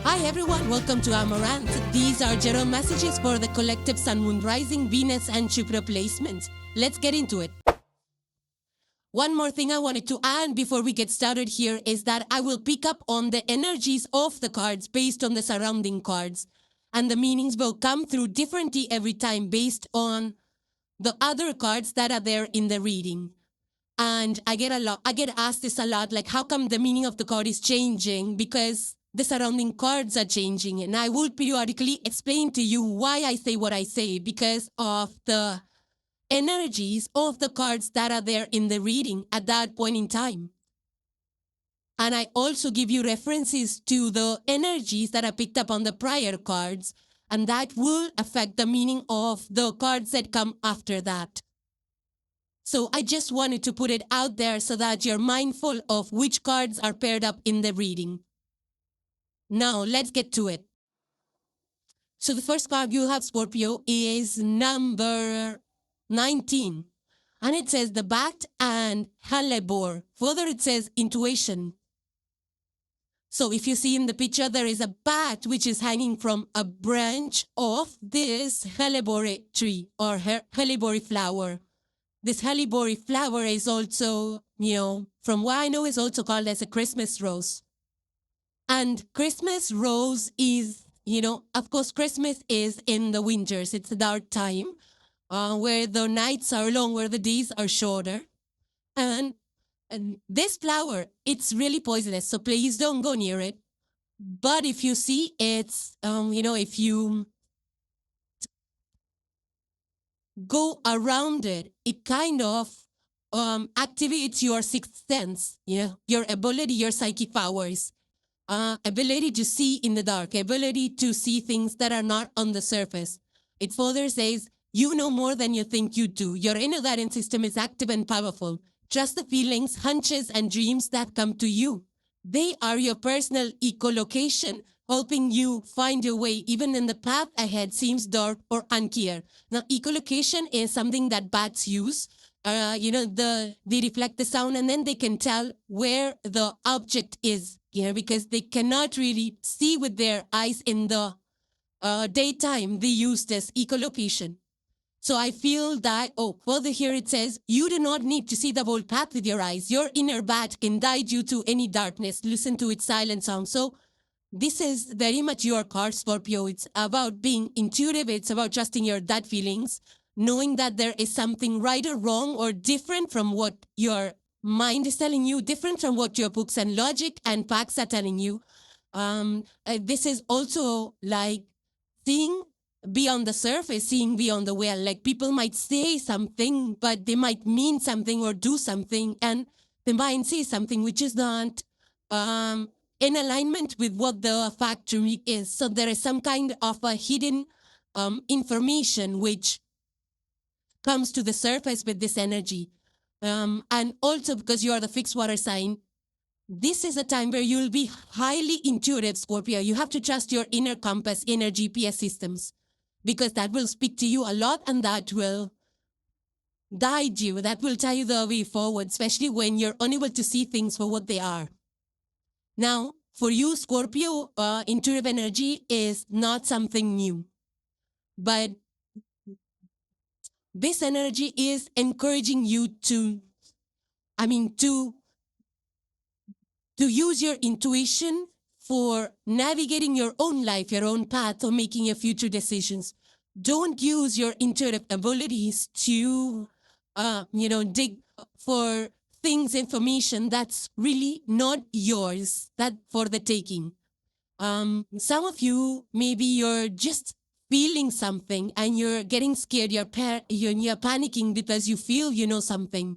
Hi everyone, welcome to Amaranth. These are general messages for the collective Sun, Moon, Rising, Venus and Jupiter placements. Let's get into it. One more thing I wanted to add before we get started here is that I will pick up on the energies of the cards based on the surrounding cards. And the meanings will come through differently every time based on the other cards that are there in the reading. And I get asked this a lot, like how come the meaning of the card is changing? Because the surrounding cards are changing. And I will periodically explain to you why I say what I say, because of the energies of the cards that are there in the reading at that point in time. And I also give you references to the energies that are picked up on the prior cards, and that will affect the meaning of the cards that come after that. So I just wanted to put it out there so that you're mindful of which cards are paired up in the reading. Now, let's get to it. So the first card you have, Scorpio, is number 19. And it says the bat and hellebore. Further, it says intuition. So if you see in the picture, there is a bat which is hanging from a branch of this hellebore tree or hellebore flower. This hellebore flower is also, from what I know, is also called as a Christmas rose. And Christmas rose is, of course, Christmas is in the winters. It's a dark time where the nights are long, where the days are shorter. And this flower, it's really poisonous, so please don't go near it. But if you see it's, if you go around it, it kind of activates your sixth sense, your ability, your psychic powers, ability to see in the dark, ability to see things that are not on the surface. It further says, you know more than you think you do. Your inner guidance system is active and powerful. Trust the feelings, hunches, and dreams that come to you. They are your personal echolocation, helping you find your way even when the path ahead seems dark or unclear. Now, echolocation is something that bats use. They reflect the sound and then they can tell where the object is, because they cannot really see with their eyes in the daytime. They use this echolocation. So I feel that, further here it says, you do not need to see the whole path with your eyes. Your inner bat can guide you to any darkness. Listen to its silent sound. So this is very much your card, Scorpio. It's about being intuitive. It's about trusting your gut feelings, knowing that there is something right or wrong or different from what your mind is telling you, different from what your books and logic and facts are telling you. This is also like seeing beyond the surface, seeing beyond the veil. Like people might say something, but they might mean something or do something, and they might say something which is not in alignment with what the fact really is. So there is some kind of a hidden information which comes to the surface with this energy. And also because you are the fixed water sign, this is a time where you'll be highly intuitive, Scorpio. You have to trust your inner compass, inner GPS systems, because that will speak to you a lot and that will guide you. That will tell you the way forward, especially when you're unable to see things for what they are. Now, for you, Scorpio, intuitive energy is not something new. But this energy is encouraging you to use your intuition for navigating your own life, your own path, or making your future decisions. Don't use your intuitive abilities to, dig for things, information that's really not yours, that for the taking. Some of you, maybe you're just feeling something and you're getting scared, you're panicking because you feel you know something.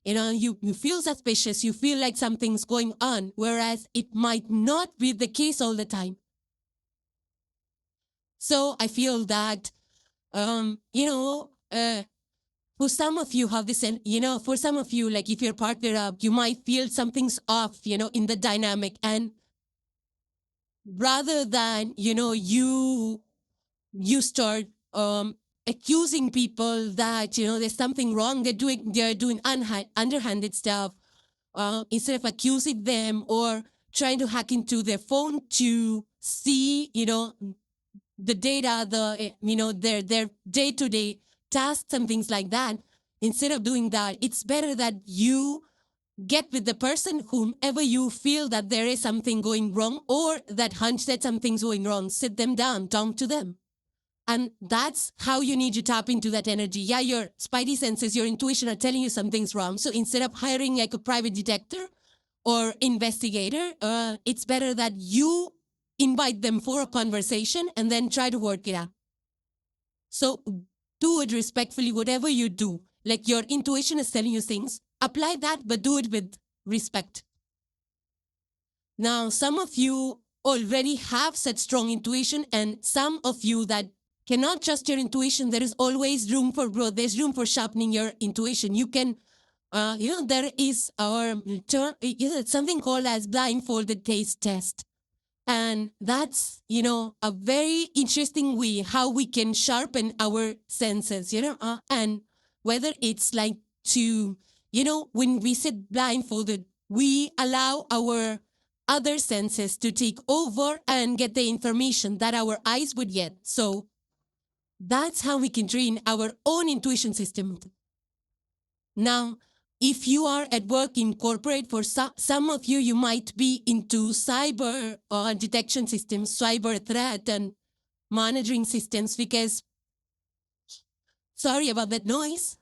You feel suspicious, you feel like something's going on, whereas it might not be the case all the time. So I feel that, for some of you have this, for some of you, like if you're partnered up, you might feel something's off, in the dynamic. And rather than, you start accusing people that, there's something wrong, they're doing underhanded stuff, instead of accusing them or trying to hack into their phone to see, the data, their day-to-day tasks and things like that. Instead of doing that, it's better that you get with the person whomever you feel that there is something going wrong or that hunch that something's going wrong. Sit them down, talk to them. And that's how you need to tap into that energy. Yeah, your spidey senses, your intuition are telling you something's wrong. So instead of hiring like a private detector or investigator, it's better that you invite them for a conversation and then try to work it out. So do it respectfully, whatever you do. Like your intuition is telling you things, apply that, but do it with respect. Now, some of you already have such strong intuition, and some of you that cannot trust your intuition, there is always room for growth. There's room for sharpening your intuition. You can, there is something called as blindfolded taste test. And that's, a very interesting way how we can sharpen our senses, and whether it's like to, when we sit blindfolded, we allow our other senses to take over and get the information that our eyes would get. So that's how we can train our own intuition system. Now, if you are at work in corporate, for some of you, you might be into cyber detection systems, cyber threat and monitoring systems because, sorry about that noise.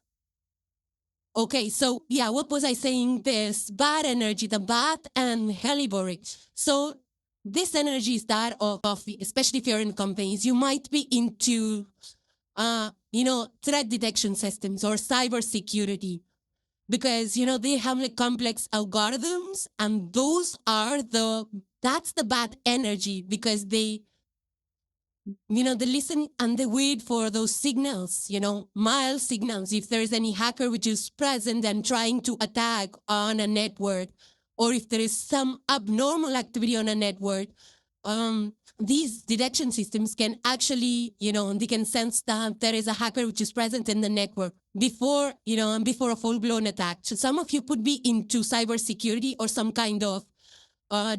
Okay, so yeah, what was I saying? This bad energy, the bad and heliboric. So this energy is that of, especially if you're in companies, you might be into, threat detection systems or cyber security. Because, they have like complex algorithms and that's the bad energy because they listen and they wait for those signals, mild signals. If there is any hacker which is present and trying to attack on a network, or if there is some abnormal activity on a network, these detection systems can actually, they can sense that there is a hacker which is present in the network before, before a full-blown attack. So some of you could be into cybersecurity or some kind of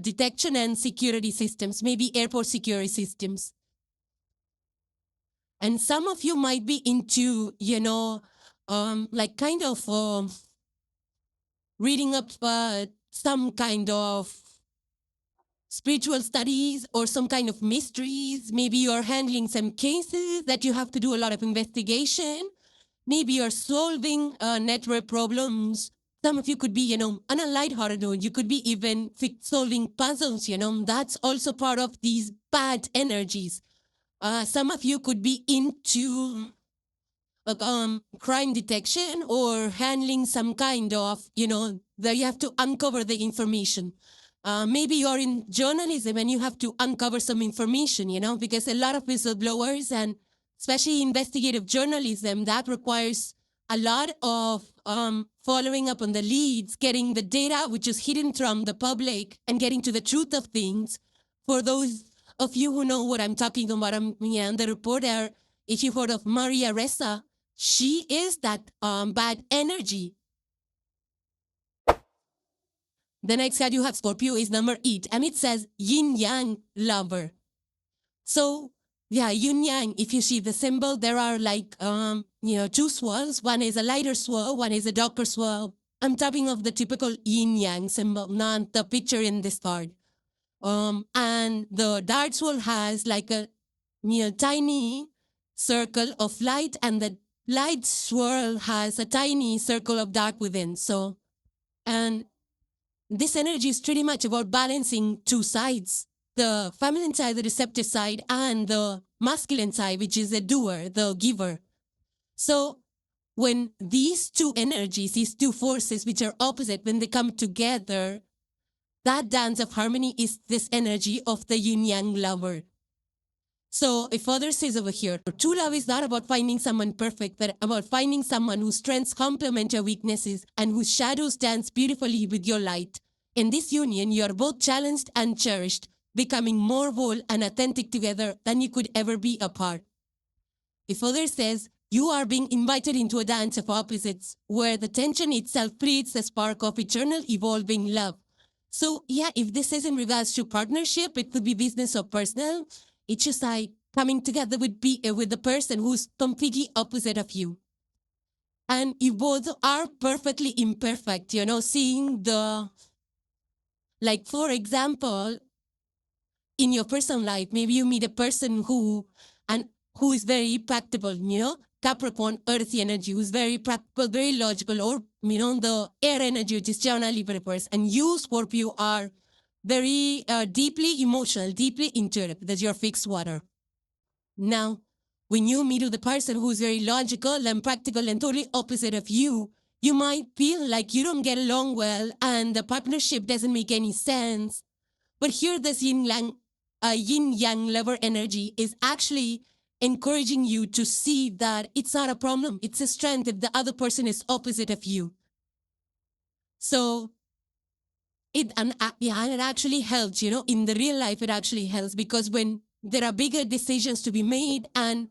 detection and security systems, maybe airport security systems. And some of you might be into, like kind of reading up some kind of spiritual studies or some kind of mysteries. Maybe you're handling some cases that you have to do a lot of investigation. Maybe you're solving network problems. Some of you could be, on a lighthearted note, you could be even solving puzzles, That's also part of these bad energies. Some of you could be into crime detection or handling some kind of, that you have to uncover the information. Maybe you're in journalism and you have to uncover some information, because a lot of whistleblowers and especially investigative journalism, that requires a lot of following up on the leads, getting the data which is hidden from the public and getting to the truth of things. For those of you who know what I'm talking about, I'm the reporter, if you've heard of Maria Ressa, she is that bad energy. The next card you have, Scorpio, is number 8, and it says yin-yang lover. So, yeah, yin-yang, if you see the symbol, there are like, two swirls. One is a lighter swirl, one is a darker swirl. I'm talking of the typical yin-yang symbol, not the picture in this card. And the dark swirl has like a tiny circle of light, and the light swirl has a tiny circle of dark within. So, and this energy is pretty much about balancing two sides, the feminine side, the receptive side, and the masculine side, which is the doer, the giver. So when these two energies, these two forces, which are opposite, when they come together, that dance of harmony is this energy of the yin-yang lover. So if further says over here, true love is not about finding someone perfect, but about finding someone whose strengths complement your weaknesses and whose shadows dance beautifully with your light. In this union, you are both challenged and cherished, becoming more whole and authentic together than you could ever be apart. If further says, you are being invited into a dance of opposites, where the tension itself creates the spark of eternal evolving love. So yeah, if this is in regards to partnership, it could be business or personal. It's just like coming together with the person who's completely opposite of you. And you both are perfectly imperfect, seeing like, for example, in your personal life, maybe you meet a person who is very practical, Capricorn, earthy energy, who's very practical, very logical, or, the air energy, which is Gemini, Libra, Aquarius. And you, Scorpio, are very deeply emotional, deeply intuitive. That's your fixed water. Now, when you meet with a person who's very logical and practical and totally opposite of you, you might feel like you don't get along well and the partnership doesn't make any sense. But here, this yin-yang lover energy is actually encouraging you to see that it's not a problem. It's a strength if the other person is opposite of you. So it actually helps, in the real life, it actually helps, because when there are bigger decisions to be made and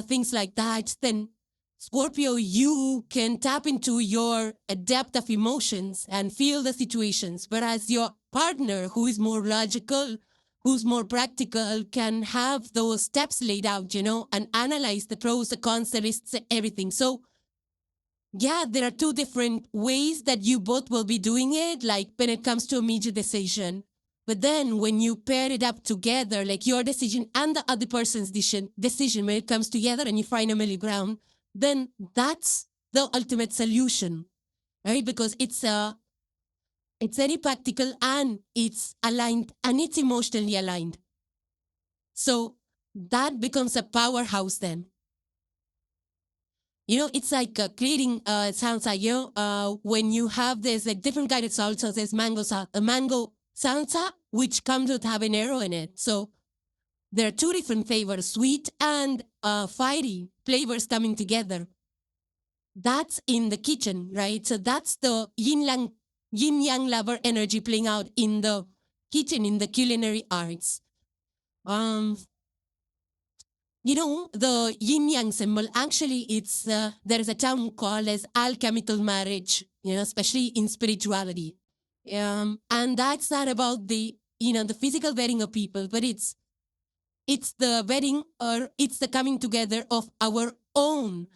things like that, then Scorpio, you can tap into your depth of emotions and feel the situations. Whereas your partner, who is more logical, who's more practical, can have those steps laid out, and analyze the pros, the cons, the risks, everything. So yeah, there are two different ways that you both will be doing it, like when it comes to a major decision. But then when you pair it up together, like your decision and the other person's decision, when it comes together and you find a middle ground, then that's the ultimate solution, right? Because it's very practical and it's aligned and it's emotionally aligned. So that becomes a powerhouse then. It's like creating, sounds like, when you have this like different guided salsa, there's mango salsa, which comes with habanero in it. So there are two different flavors, sweet and fiery flavors coming together. That's in the kitchen, right? So that's the yin-yang lover energy playing out in the kitchen, in the culinary arts. The yin-yang symbol, actually, it's there is a term called as alchemical marriage, especially in spirituality. And that's not about the physical wedding of people, but it's the wedding, or it's the coming together of our own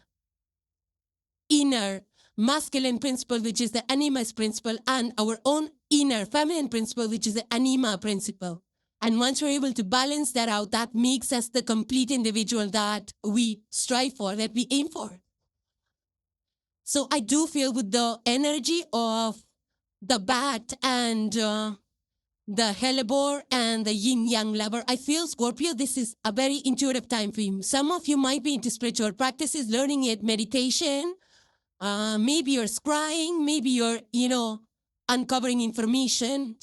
inner masculine principle, which is the animus principle, and our own inner feminine principle, which is the anima principle. And once we're able to balance that out, that makes us the complete individual that we strive for, that we aim for. So I do feel with the energy of the bat and the hellebore and the yin-yang lover, I feel, Scorpio, this is a very intuitive time for you. Some of you might be into spiritual practices, learning it, meditation. Maybe you're scrying, maybe you're, uncovering information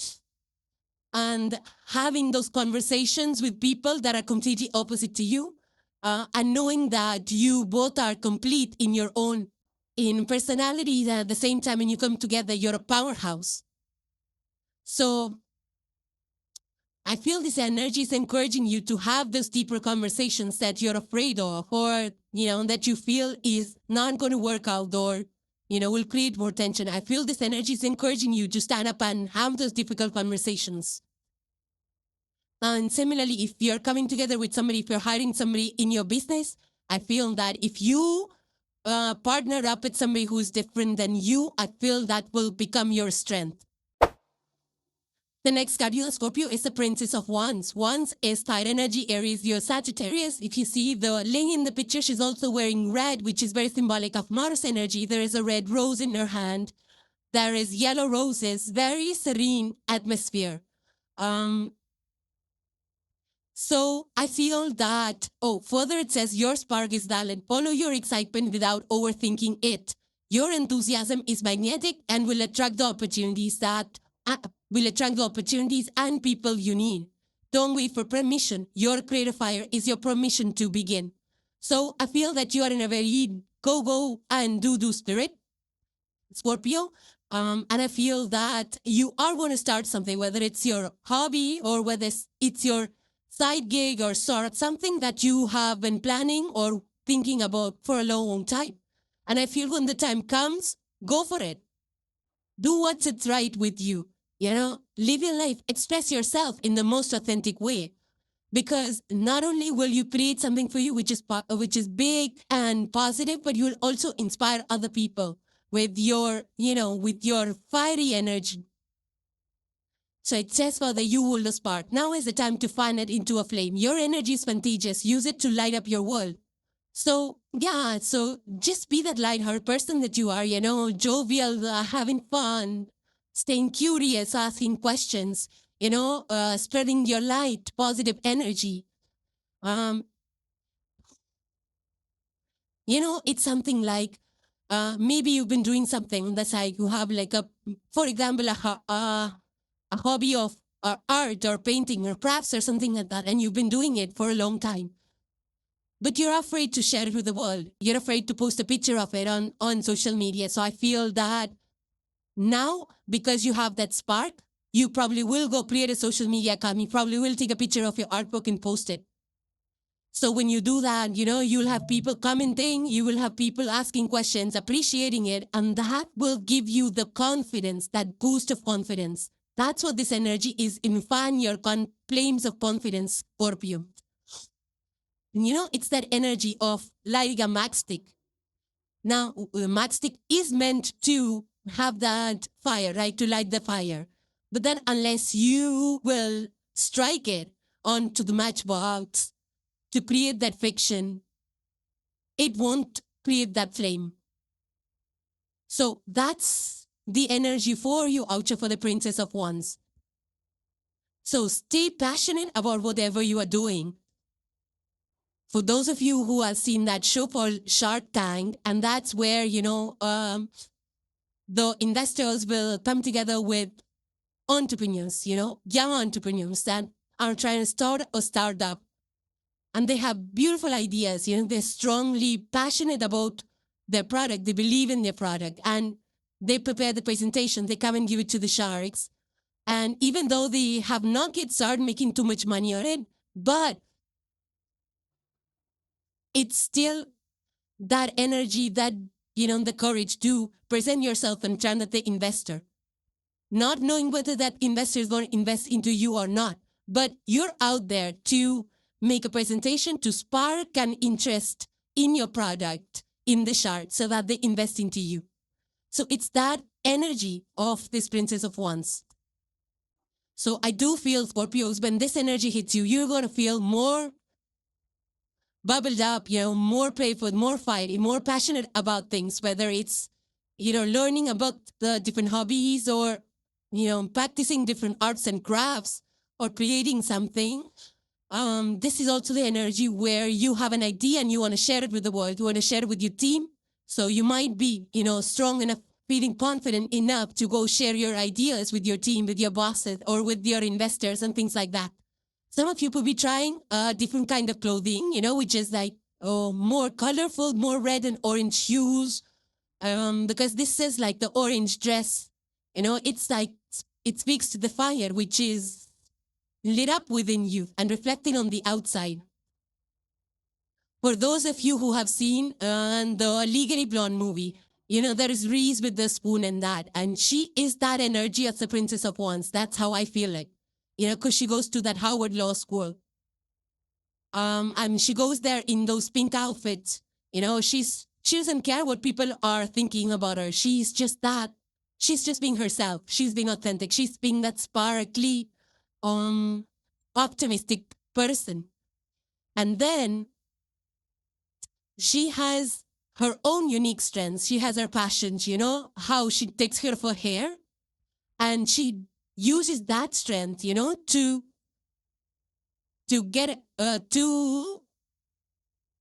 and having those conversations with people that are completely opposite to you, and knowing that you both are complete in your own, in personalities, at the same time, when you come together, you're a powerhouse. So I feel this energy is encouraging you to have those deeper conversations that you're afraid of, or, that you feel is not going to work out, or, will create more tension. I feel this energy is encouraging you to stand up and have those difficult conversations. And similarly, if you're coming together with somebody, if you're hiring somebody in your business, I feel that if you partner up with somebody who's different than you, I feel that will become your strength. The next card, Scorpio, is the Princess of Wands. Wands is tide energy, Aries, your Sagittarius. If you see the lady in the picture, she's also wearing red, which is very symbolic of Mars energy. There is a red rose in her hand. There is yellow roses, very serene atmosphere. So I feel that, further it says, your spark is valid. Follow your excitement without overthinking it. Your enthusiasm is magnetic and will attract the opportunities and people you need. Don't wait for permission. Your creative fire is your permission to begin. So I feel that you are in a very go and do spirit, Scorpio. And I feel that you are going to start something, whether it's your hobby or whether it's your side gig or something that you have been planning or thinking about for a long time. And I feel when the time comes, go for it. Do what's right with you. Live your life, express yourself in the most authentic way. Because not only will you create something for you which is big and positive, but you'll also inspire other people with your fiery energy. So it says, Father, you hold the spark. Now is the time to fan it into a flame. Your energy is contagious. Use it to light up your world. So, yeah, so just be that light-hearted person that you are, jovial, having fun, staying curious, asking questions, spreading your light, positive energy. Um, it's something like maybe you've been doing something that's like you have like for example, a hobby of art or painting or crafts or something like that, and you've been doing it for a long time. But you're afraid to share it with the world. You're afraid to post a picture of it on social media. So I feel that now, because you have that spark, you probably will go create a social media account. You probably will take a picture of your artwork and post it. So when you do that, you'll have people commenting, you will have people asking questions, appreciating it, and that will give you the confidence, that boost of confidence. That's what this energy is. Infan your flames of confidence, Scorpio. And it's that energy of lighting a matchstick. Now, matchstick is meant to have that fire, right? To light the fire. But then unless you will strike it onto the matchbox to create that friction, it won't create that flame. So that's the energy for you, Oucha, for the Princess of Wands. So stay passionate about whatever you are doing. For those of you who have seen that show called Shark Tank, and that's where, the investors will come together with entrepreneurs, young entrepreneurs that are trying to start a startup. And they have beautiful ideas, they're strongly passionate about their product. They believe in their product and they prepare the presentation. They come and give it to the sharks. And even though they have not yet started making too much money on it, but it's still that energy, that, the courage to present yourself in front of the investor, not knowing whether that investor is going to invest into you or not, but you're out there to make a presentation to spark an interest in your product in the chart so that they invest into you. So it's that energy of this Princess of Wands. So I do feel, Scorpios, when this energy hits you, you're going to feel more bubbled up, more playful, more fiery, more passionate about things, whether it's, learning about the different hobbies or, practicing different arts and crafts or creating something. This is also the energy where you have an idea and you want to share it with the world. You want to share it with your team. So you might be, strong enough, feeling confident enough to go share your ideas with your team, with your bosses, or with your investors and things like that. Some of you will be trying a different kind of clothing, which is like more colorful, more red and orange hues. Because this is like the orange dress. It's like, it speaks to the fire, which is lit up within you and reflecting on the outside. For those of you who have seen the Legally Blonde movie, there is Reese with the spoon and that. And she is that energy of the Princess of Wands. That's how I feel like. Because she goes to that Howard Law School. And she goes there in those pink outfits. She doesn't care what people are thinking about her. She's just that. She's just being herself. She's being authentic. She's being that sparkly, optimistic person. And then she has her own unique strengths. She has her passions, how she takes care of her hair. And she uses that strength, to get, to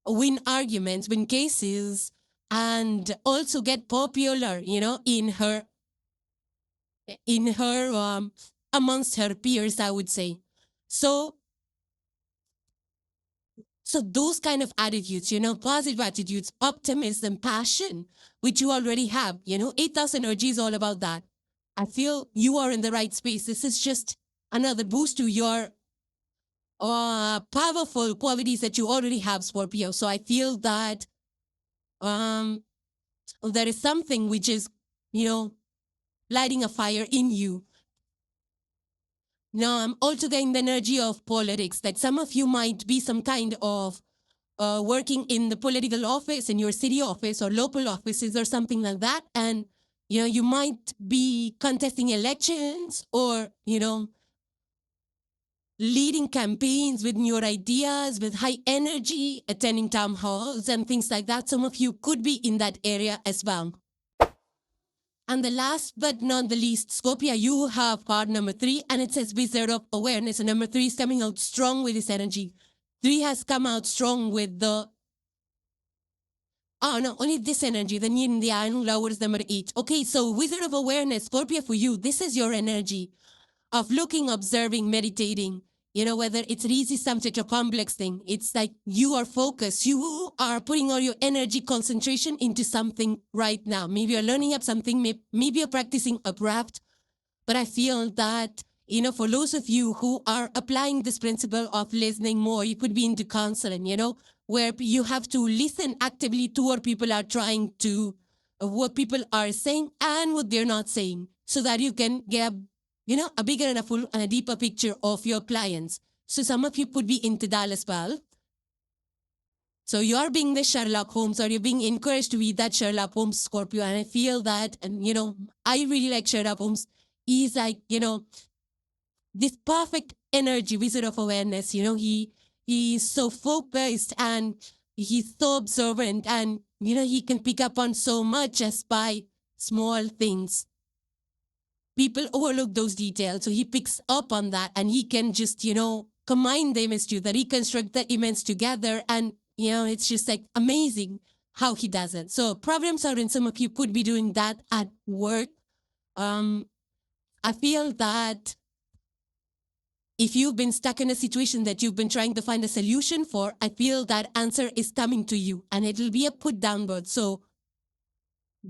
win arguments, win cases, and also get popular, in her amongst her peers, I would say. So those kind of attitudes, positive attitudes, optimism, passion, which you already have, 8,000 energy is all about that. I feel you are in the right space. This is just another boost to your powerful qualities that you already have, Scorpio. So I feel that there is something which is, lighting a fire in you Now, I'm also getting the energy of politics, that some of you might be some kind of working in the political office, in your city office or local offices or something like that. And, you might be contesting elections or, leading campaigns with your ideas, with high energy, attending town halls and things like that. Some of you could be in that area as well. And the last but not the least, Scorpio, you have card number 3, and it says Wizard of Awareness. And number 3 is coming out strong with this energy. 3 has come out strong with the... Oh, no, only this energy, the yin, the yang, lowers number 8. Okay, so Wizard of Awareness, Scorpio, for you, this is your energy of looking, observing, meditating. Whether it's an easy subject or complex thing, it's like you are focused. You are putting all your energy concentration into something right now. Maybe you're learning up something, maybe you're practicing a craft, but I feel that, for those of you who are applying this principle of listening more, you could be into counseling, where you have to listen actively to what people are trying to, what people are saying and what they're not saying, so that you can get a bigger and a full and a deeper picture of your clients. So some of you could be into that as well. So you are being the Sherlock Holmes, or you're being encouraged to be that Sherlock Holmes, Scorpio. And I feel that, and I really like Sherlock Holmes. He's like, this perfect energy, Wizard of Awareness. He's so focused and he's so observant, and, he can pick up on so much just by small things. People overlook those details, so he picks up on that, and he can just, combine the image to the reconstruct the image together, and it's just like amazing how he does it. So problems are in, some of you could be doing that at work. I feel that if you've been stuck in a situation that you've been trying to find a solution for, I feel that answer is coming to you, and it'll be a put down word. So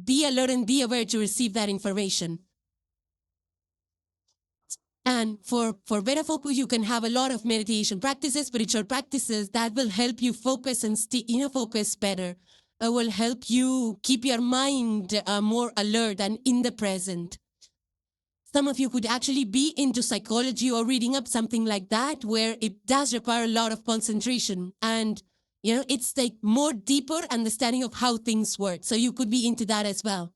be alert and be aware to receive that information. And for better focus, you can have a lot of meditation practices, spiritual practices that will help you focus and stay in a focus better. It will help you keep your mind more alert and in the present. Some of you could actually be into psychology or reading up something like that, where it does require a lot of concentration. And, it's like more deeper understanding of how things work. So you could be into that as well.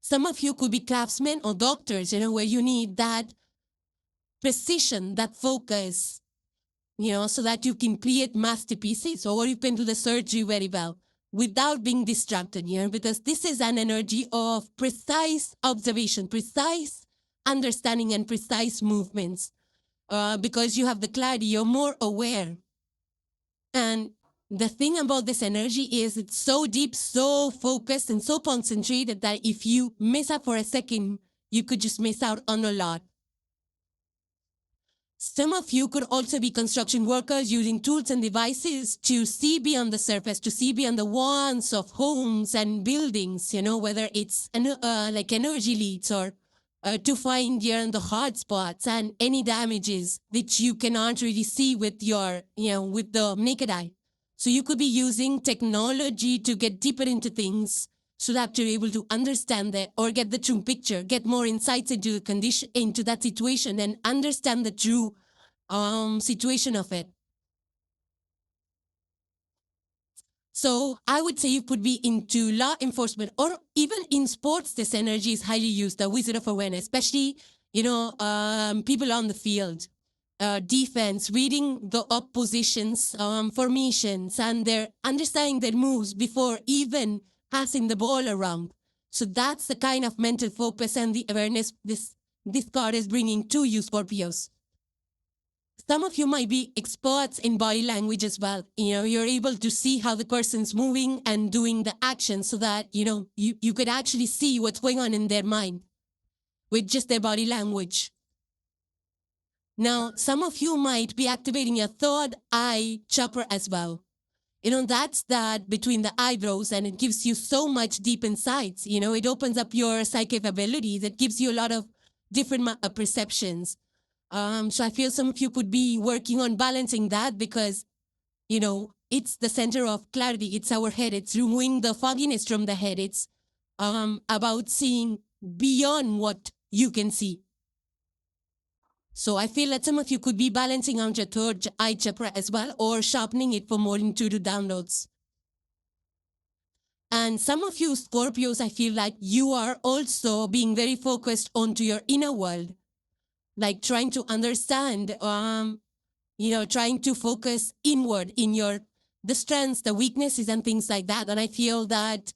Some of you could be craftsmen or doctors, where you need that precision, that focus, so that you can create masterpieces, or you can do the surgery very well without being distracted, because this is an energy of precise observation, precise understanding, and precise movements. Because you have the clarity, you're more aware. And the thing about this energy is it's so deep, so focused, and so concentrated that if you miss up for a second, you could just miss out on a lot. Some of you could also be construction workers using tools and devices to see beyond the surface, to see beyond the walls of homes and buildings, whether it's like energy leads, or to find the hard spots and any damages which you cannot really see with your, with the naked eye. So you could be using technology to get deeper into things, so that you're able to understand that, or get the true picture, get more insights into the condition, into that situation, and understand the true situation of it. So I would say you could be into law enforcement, or even in sports. This energy is highly used, the Wizard of Awareness, especially, people on the field. Defense, reading the opposition's formations, and their understanding their moves before even passing the ball around. So that's the kind of mental focus and the awareness this card is bringing to you, Scorpios. Some of you might be experts in body language as well. You're able to see how the person's moving and doing the action, so that, you could actually see what's going on in their mind with just their body language. Now, some of you might be activating your third eye chakra as well. That's that between the eyebrows, and it gives you so much deep insights. It opens up your psychic abilities. It gives you a lot of different perceptions. So I feel some of you could be working on balancing that, because, it's the center of clarity. It's our head. It's removing the fogginess from the head. It's about seeing beyond what you can see. So I feel that some of you could be balancing out your third eye chakra as well, or sharpening it for more intuitive downloads. And some of you Scorpios, I feel like you are also being very focused onto your inner world, like trying to understand, trying to focus inward in the strengths, the weaknesses, and things like that. And I feel that,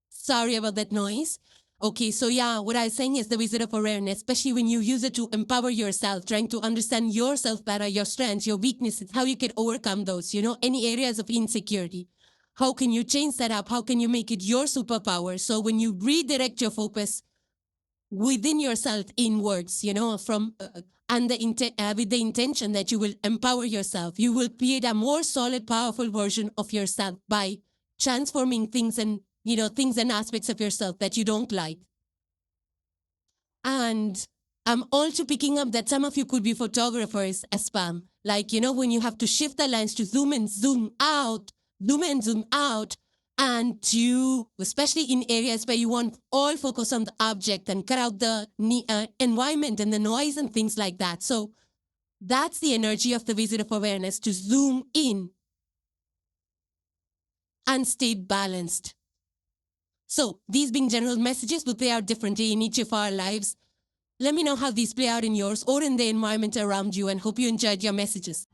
sorry about that noise. Okay, so yeah, what I was saying is the visit of awareness, especially when you use it to empower yourself, trying to understand yourself better, your strengths, your weaknesses, how you can overcome those, any areas of insecurity. How can you change that up? How can you make it your superpower? So when you redirect your focus within yourself inwards, from with the intention that you will empower yourself, you will create a more solid, powerful version of yourself by transforming things and things and aspects of yourself that you don't like. And I'm also picking up that some of you could be photographers as spam. Like, when you have to shift the lens to zoom in, zoom out, and to, especially in areas where you want all focus on the object and cut out the environment and the noise and things like that. So that's the energy of the visit of awareness, to zoom in and stay balanced. So these being general messages will play out differently in each of our lives. Let me know how these play out in yours or in the environment around you, and hope you enjoyed your messages.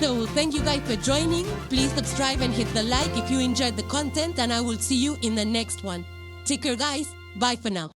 So thank you guys for joining. Please subscribe and hit the like if you enjoyed the content, and I will see you in the next one. Take care, guys. Bye for now.